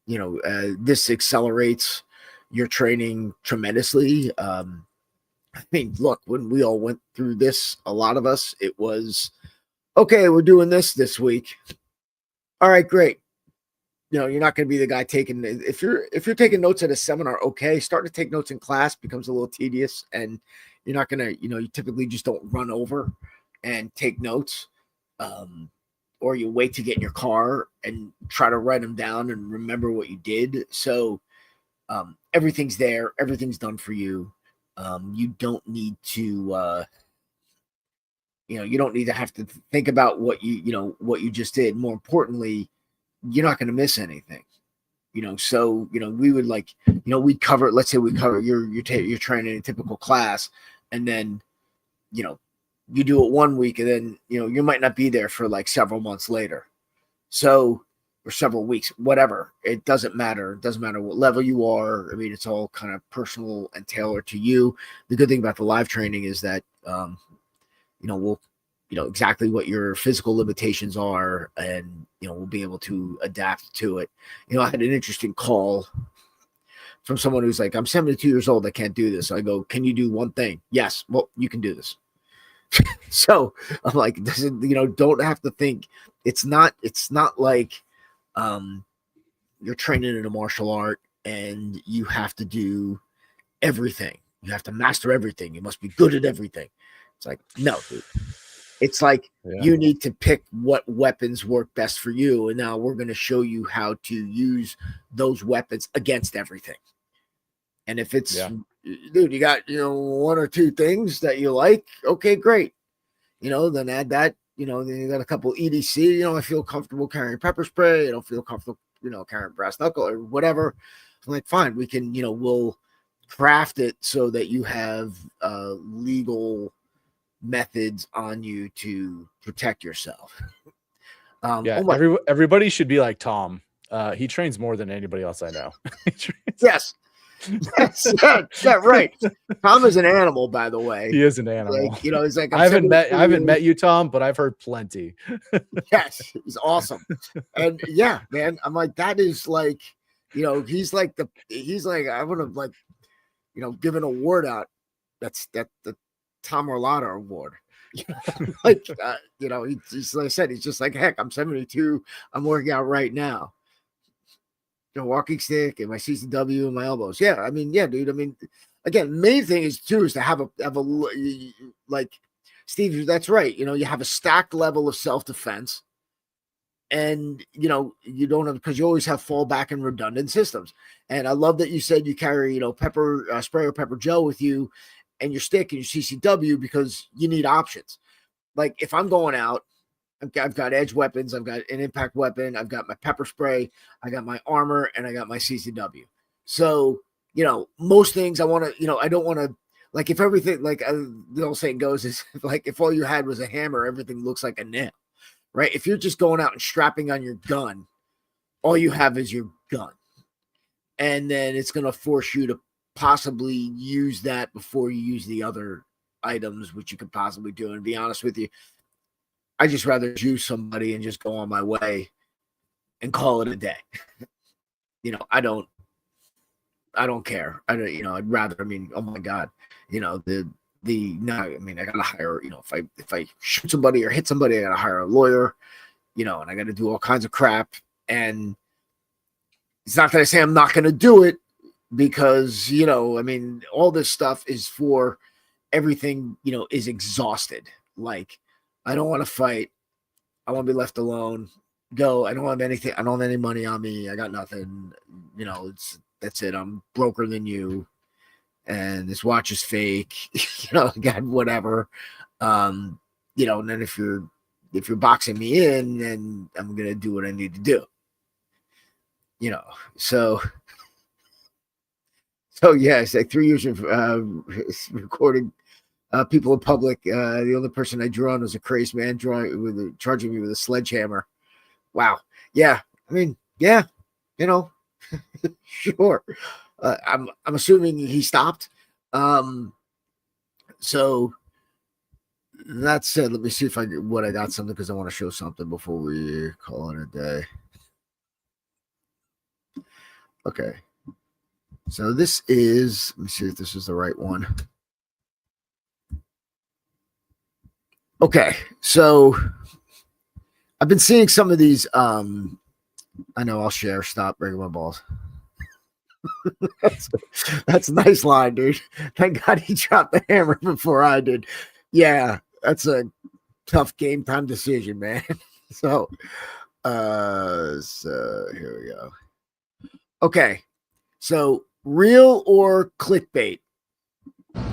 [SPEAKER 2] them. This accelerates your training tremendously. I mean, look, when we all went through this, a lot of us, it was, okay, we're doing this week. All right, great. You're not going to be the guy taking, if you're taking notes at a seminar, okay, starting to take notes in class becomes a little tedious, and you're not going to, you typically just don't run over and take notes. Or you wait to get in your car and try to write them down and remember what you did. So everything's there. Everything's done for you. You don't need to, you don't need to have to think about what what you just did. More importantly, you're not going to miss anything. So, we would like, we cover, let's say we cover you're training a typical class, and then, you do it 1 week, and then, you might not be there for like several months later. So or several weeks, whatever. It doesn't matter. It doesn't matter what level you are. I mean, it's all kind of personal and tailored to you. The good thing about the live training is that, we'll, exactly what your physical limitations are, and, we'll be able to adapt to it. I had an interesting call from someone who's like, I'm 72 years old. I can't do this. I go, can you do one thing? Yes. Well, you can do this. So I'm like, don't have to think. It's not like, you're training in a martial art and you have to do everything. You have to master everything. You must be good at everything. It's like, no, dude. It's like, you need to pick what weapons work best for you. And now we're going to show you how to use those weapons against everything. And if it's, dude, you got, one or two things that you like. Okay, great. Then add that, then you got a couple EDC, I feel comfortable carrying pepper spray. I don't feel comfortable, carrying brass knuckle or whatever. I'm like, fine, we can, we'll craft it so that you have legal methods on you to protect yourself.
[SPEAKER 1] Everybody should be like Tom. He trains more than anybody else I know.
[SPEAKER 2] Yes. Yeah, right. Tom is an animal, by the way.
[SPEAKER 1] He is an animal.
[SPEAKER 2] Like, he's like,
[SPEAKER 1] I haven't met you, Tom, but I've heard plenty.
[SPEAKER 2] Yes, he's awesome. And yeah, man, I'm like, that is like, he's like, I would have like, given an award out. That's the Tom Orlado award. Like, he's like I said, he's just like, heck, I'm 72. I'm working out right now. Walking stick and my CCW and my elbows. Yeah, I mean, yeah, dude. I mean, again, main thing is to have a like Steve. That's right. You have a stacked level of self-defense, and you don't have, because you always have fallback and redundant systems. And I love that you said you carry pepper spray or pepper gel with you, and your stick and your CCW, because you need options. Like if I'm going out, I've got edge weapons. I've got an impact weapon. I've got my pepper spray. I got my armor, and I got my CCW. So, most things I want to, I don't want to, like, if everything, like the old saying goes, is like, if all you had was a hammer, everything looks like a nail, right? If you're just going out and strapping on your gun, all you have is your gun. And then it's going to force you to possibly use that before you use the other items, which you could possibly do. And to be honest with you, I just rather juice somebody and just go on my way and call it a day. I don't care. I'd rather, oh my God, I gotta hire, if I shoot somebody or hit somebody, I gotta hire a lawyer, and I gotta do all kinds of crap. And it's not that I say I'm not going to do it, because, all this stuff is for everything, is exhausted. Like, I don't want to fight. I want to be left alone. Go. I don't have anything. I don't have any money on me. I got nothing. That's it. I'm broker than you. And this watch is fake. God, whatever. And then if you're boxing me in, then I'm gonna do what I need to do. So yeah, it's like 3 years of recording people in public. The only person I drew on was a crazed man charging me with a sledgehammer. Wow. Yeah. Yeah. Sure. I'm assuming he stopped. So that said, let me see if I got something, because I want to show something before we call it a day. Okay. So this is, let me see if this is the right one. Okay, so I've been seeing some of these. I know, I'll share. Stop breaking my balls. That's a nice line, dude. Thank God he dropped the hammer before I did. Yeah, that's a tough game time decision, man. So here we go. Okay, so real or clickbait?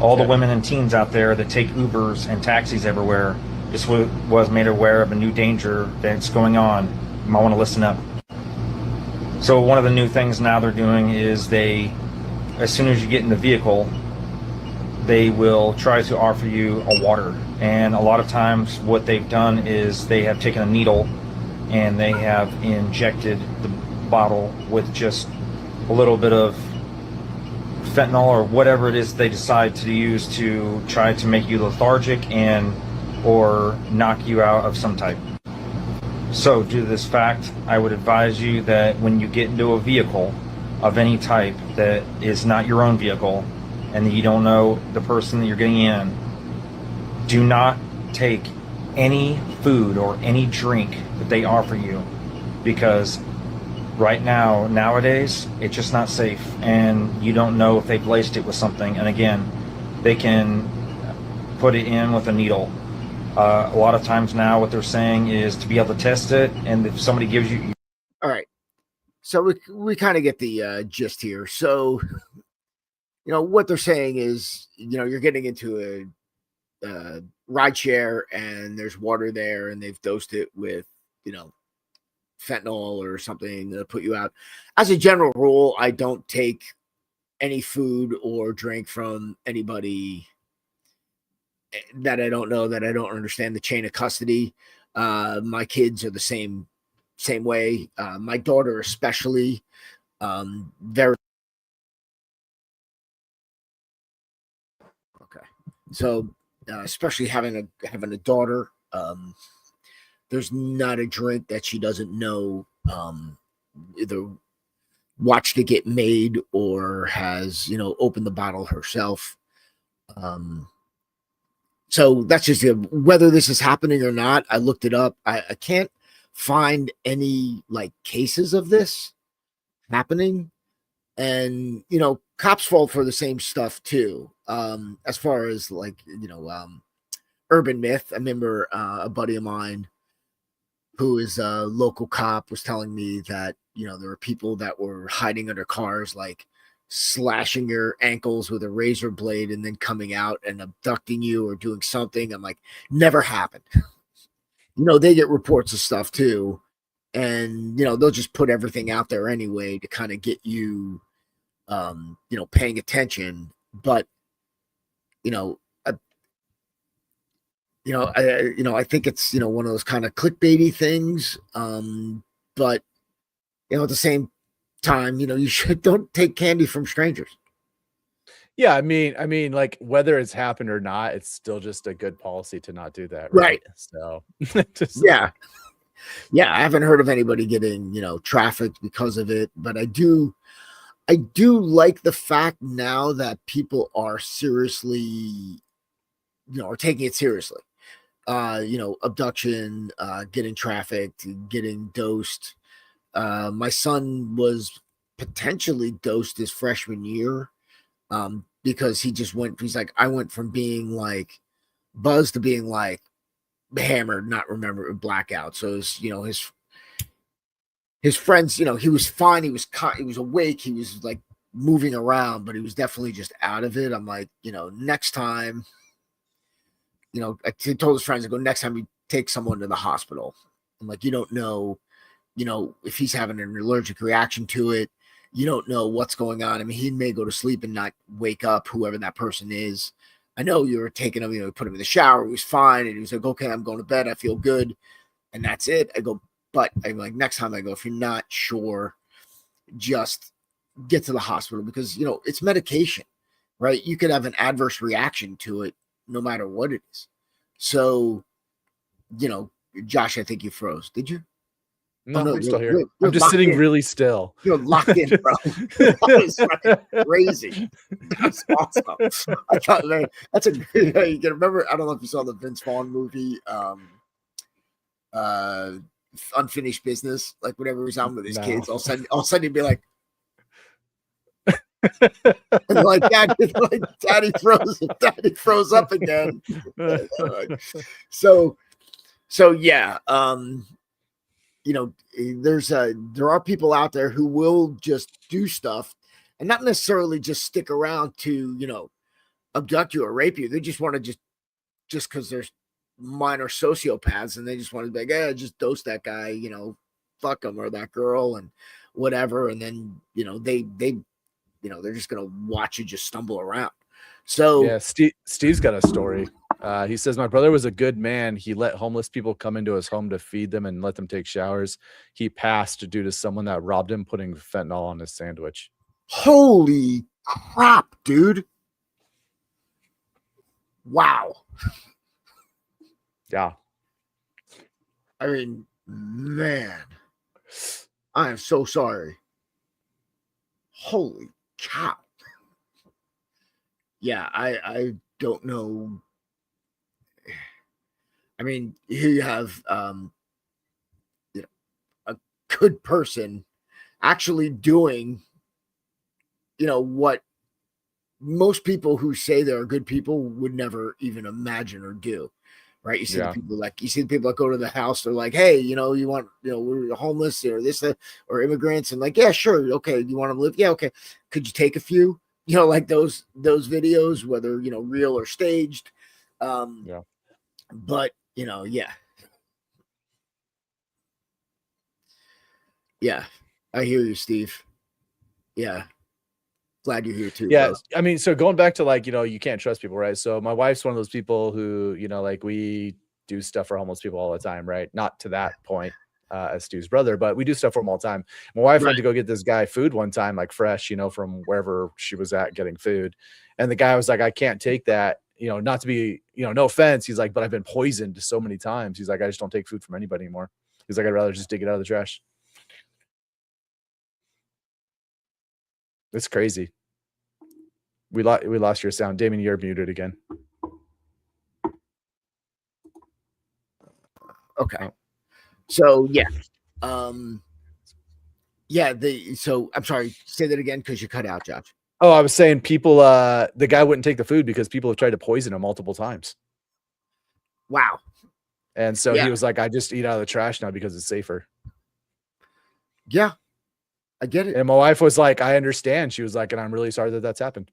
[SPEAKER 3] All the women and teens out there that take Ubers and taxis everywhere just was made aware of a new danger that's going on. You might want to listen up. So one of the new things now they're doing is as soon as you get in the vehicle, they will try to offer you a water. And a lot of times what they've done is they have taken a needle and they have injected the bottle with just a little bit of fentanyl or whatever it is they decide to use to try to make you lethargic and or knock you out of some type. So due to this fact, I would advise you that when you get into a vehicle of any type that is not your own vehicle and that you don't know the person that you're getting in, do not take any food or any drink that they offer you, because right now, nowadays, it's just not safe, and you don't know if they've laced it with something. And again, they can put it in with a needle. A lot of times now what they're saying is to be able to test it, and if somebody gives you...
[SPEAKER 2] All right. So we kind of get the gist here. So, what they're saying is, you're getting into a ride share and there's water there and they've dosed it with, fentanyl or something to put you out. As a general rule, I don't take any food or drink from anybody that I don't know, that I don't understand the chain of custody. My kids are the same way. My daughter especially, very okay. So especially having a daughter, there's not a drink that she doesn't know, either watched it get made or has opened the bottle herself. So that's just whether this is happening or not. I looked it up. I can't find any cases of this happening, and cops fall for the same stuff too. As far as urban myth, I remember a buddy of mine who is a local cop was telling me that there were people that were hiding under cars, slashing your ankles with a razor blade and then coming out and abducting you or doing something. I'm like, never happened. They get reports of stuff too, and they'll just put everything out there anyway to kind of get you paying attention. But I think it's one of those kind of clickbaity things, but at the same time, you don't take candy from strangers.
[SPEAKER 1] Yeah, I mean, whether it's happened or not, it's still just a good policy to not do that,
[SPEAKER 2] Right.
[SPEAKER 1] So
[SPEAKER 2] yeah, I haven't heard of anybody getting trafficked because of it, but I do like the fact now that people are seriously are taking it seriously. Abduction, getting trafficked, getting dosed. My son was potentially dosed his freshman year, because he's like, I went from being buzzed to being hammered, not remember, blackout. So his friends, he was fine, he was awake, he was moving around, but he was definitely just out of it. I'm like, next time, I told his friends, I go, next time you take someone to the hospital, I'm like, you don't know, if he's having an allergic reaction to it, you don't know what's going on. I mean, he may go to sleep and not wake up, whoever that person is. I know you were taking him, put him in the shower, he was fine, and he was like, okay, I'm going to bed, I feel good, and that's it. I go, but I'm like, next time I go, if you're not sure, just get to the hospital, because it's medication, right? You could have an adverse reaction to it no matter what it is. So, Josh, I think you froze. Did you?
[SPEAKER 1] No, I'm still here. I'm just sitting really still.
[SPEAKER 2] You're locked in, bro. That was crazy. That's awesome. I thought, man, that's a good. You can remember. I don't know if you saw the Vince Vaughn movie, Unfinished Business. Whenever he's on with his kids, all of a sudden he'd be like, and Daddy froze up again. So yeah, there are people out there who will just do stuff and not necessarily just stick around to abduct you or rape you. They just want to just because they're minor sociopaths, and they just want to be like, yeah, just dose that guy, fuck him, or that girl, and whatever, and then they're just gonna watch you just stumble around. So
[SPEAKER 1] yeah, Steve's got a story. He says, my brother was a good man. He let homeless people come into his home to feed them and let them take showers. He passed due to someone that robbed him putting fentanyl on his sandwich.
[SPEAKER 2] Holy crap, dude. Wow.
[SPEAKER 1] Yeah.
[SPEAKER 2] I mean, man, I am so sorry. Holy cow. Yeah, I don't know. I mean, here you have you know, a good person actually doing, what most people who say they're good people would never even imagine or do. Right? You see the people that go to the house, they're like, hey, you want, we're homeless or this, or immigrants, and like, yeah, sure, okay, you want to live? Yeah, okay. Could you take a few? Like those videos, whether real or staged. But yeah. Yeah, I hear you, Steve. Yeah. Glad you're here too.
[SPEAKER 1] Yeah.
[SPEAKER 2] Bro.
[SPEAKER 1] I mean, so going back to you can't trust people, right? So my wife's one of those people who, we do stuff for homeless people all the time, right? Not to that point as Stu's brother, but we do stuff for them all the time. My wife went to go get this guy food one time, like fresh, from wherever she was at getting food. And the guy was like, I can't take that, not to be, no offense. He's like, but I've been poisoned so many times. He's like, I just don't take food from anybody anymore. He's like, I'd rather just dig it out of the trash. It's crazy. We lost your sound. Damian, you're muted again.
[SPEAKER 2] Okay. So yeah. So I'm sorry, say that again because you cut out, Josh.
[SPEAKER 1] Oh, I was saying people, the guy wouldn't take the food because people have tried to poison him multiple times.
[SPEAKER 2] Wow.
[SPEAKER 1] And so he was like, I just eat out of the trash now because it's safer.
[SPEAKER 2] Yeah. I get it.
[SPEAKER 1] And my wife was like, I understand. She was like, and I'm really sorry that that's happened.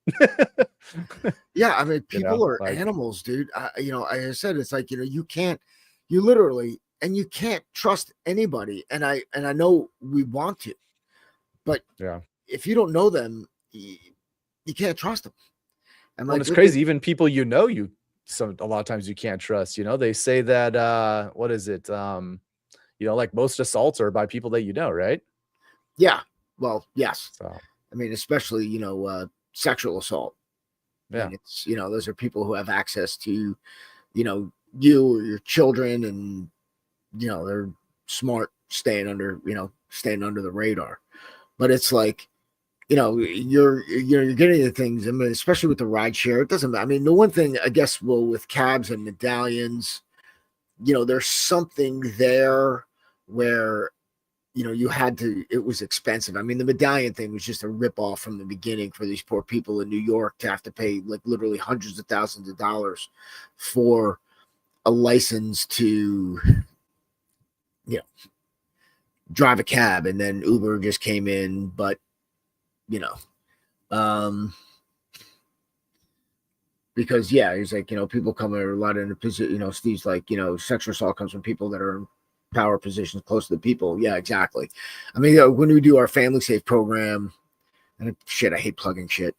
[SPEAKER 2] Yeah. I mean, people are animals, dude. I said, it's like, you can't trust anybody. And I know we want to, but if you don't know them, you can't trust them. And
[SPEAKER 1] it's crazy. Even people, a lot of times you can't trust, they say that, what is it? Like most assaults are by people that right?
[SPEAKER 2] Yeah. Well, yes.
[SPEAKER 1] So,
[SPEAKER 2] I mean, especially, sexual assault.
[SPEAKER 1] Yeah.
[SPEAKER 2] And it's, those are people who have access to, you or your children, and, they're smart staying under the radar. But it's like, you're getting the things. I mean, especially with the ride share, it doesn't. I mean, the one thing I guess, with cabs and medallions, there's something there where, it was expensive. I mean, the medallion thing was just a ripoff from the beginning for these poor people in New York to have to pay like literally hundreds of thousands of dollars for a license to, drive a cab. And then Uber just came in, but, because he's like, people come in a lot in a position, Steve's like, sexual assault comes from people that are in power positions close to the people. Yeah, exactly. I mean, when we do our family safe program, and I hate plugging shit.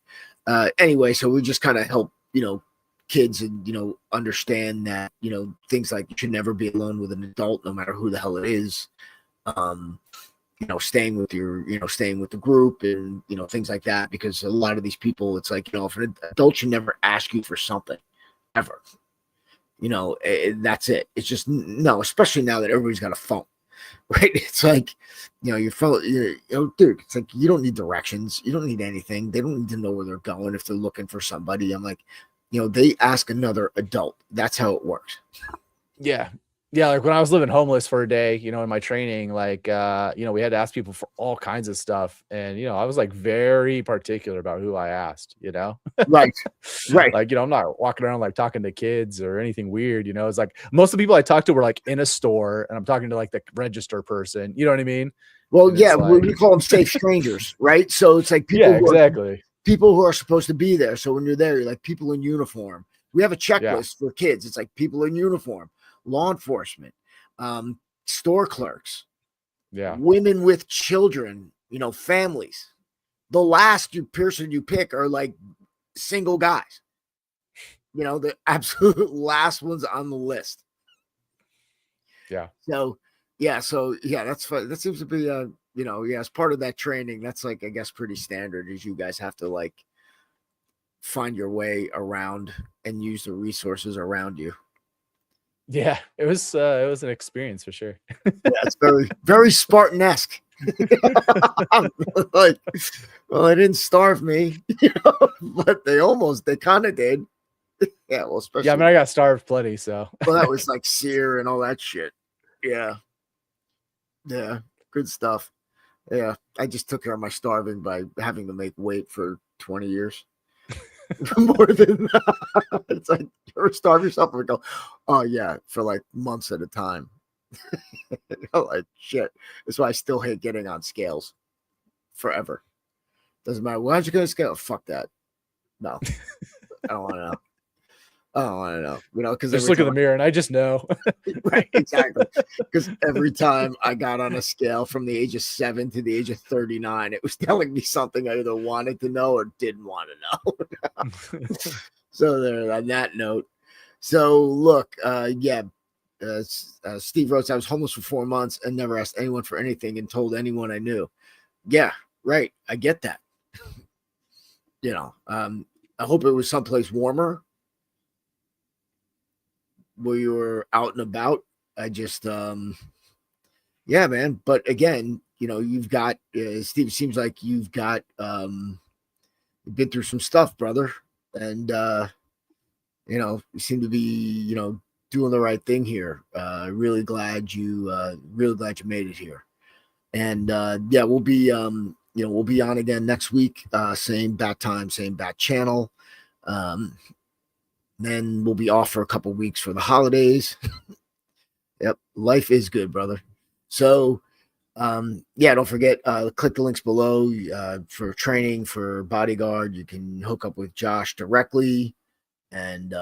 [SPEAKER 2] Anyway, so we just kind of help, kids and, understand that, things like you should never be alone with an adult, no matter who the hell it is. Staying with the group and, things like that, because a lot of these people, it's like, if an adult should never ask you for something ever, that's it. It's just, no, especially now that everybody's got a phone, right? It's like, your phone, dude, it's like, you don't need directions. You don't need anything. They don't need to know where they're going if they're looking for somebody. I'm like, they ask another adult. That's how it works.
[SPEAKER 1] Yeah. Yeah, like when I was living homeless for a day, in my training, like, we had to ask people for all kinds of stuff. And, I was like very particular about who I asked,
[SPEAKER 2] Right. Right.
[SPEAKER 1] Like, I'm not walking around like talking to kids or anything weird, It's like most of the people I talked to were like in a store and I'm talking to like the register person. You know what I mean?
[SPEAKER 2] Well, yeah, we call them safe strangers, right? So it's like people people who are supposed to be there. So when you're there, you're like people in uniform. We have a checklist for kids. It's like people in uniform, law enforcement, store clerks, women with children, families. The last person you pick are like single guys, you know, the absolute last ones on the list.
[SPEAKER 1] Yeah.
[SPEAKER 2] So yeah, that's fun. That seems to be you know, yeah, as part of that training, that's like, I guess, pretty standard, is you guys have to like find your way around and use the resources around you.
[SPEAKER 1] Yeah, it was an experience for sure.
[SPEAKER 2] Yeah, it's very, very Spartan-esque. Like, well, they didn't starve me, you know, but they kind of did. Yeah, well, especially
[SPEAKER 1] Yeah, I mean, I got starved plenty, so
[SPEAKER 2] well, that was like sear and all that shit. Yeah, yeah, good stuff. Yeah, I just took care of my starving by having to make weight for 20 years. More than that. It's like, you ever starve yourself and go, oh yeah, for like months at a time. Like shit. That's why I still hate getting on scales forever. Doesn't matter. Why'd you go to scale? Fuck that. No, I don't want to know. I don't want to know. You know, because
[SPEAKER 1] just look in the mirror and I just know.
[SPEAKER 2] right, exactly. Because every time I got on a scale from the age of 7 to the age of 39, it was telling me something I either wanted to know or didn't want to know. So there, on that note. So look, Steve wrote, I was homeless for 4 months and never asked anyone for anything and told anyone I knew. Yeah, right. I get that. You know, I hope it was someplace warmer where you were out and about. I just, yeah, man. But again, you know, you've got, Steve, seems like you've got, been through some stuff, brother. And, you know, you seem to be, you know, doing the right thing here. Really glad you made it here. And, yeah, we'll be, you know, we'll be on again next week. Same bat time, same bat channel. Then we'll be off for a couple weeks for the holidays. Yep. Life is good, brother. So, yeah, don't forget, click the links below, for training for Bodyguard. You can hook up with Josh directly. And,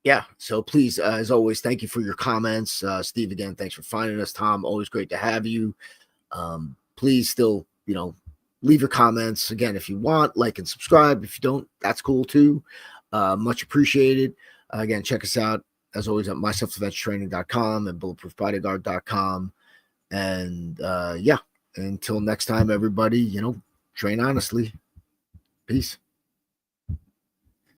[SPEAKER 2] yeah, so please, as always, thank you for your comments. Steve, again, thanks for finding us. Tom, always great to have you. Please still, you know, leave your comments. Again, if you want, like and subscribe. If you don't, that's cool too. Much appreciated. Again, check us out, as always, at myselfdefensetraining.com and bulletproofbodyguard.com. And yeah, until next time, everybody, you know, train honestly. Peace.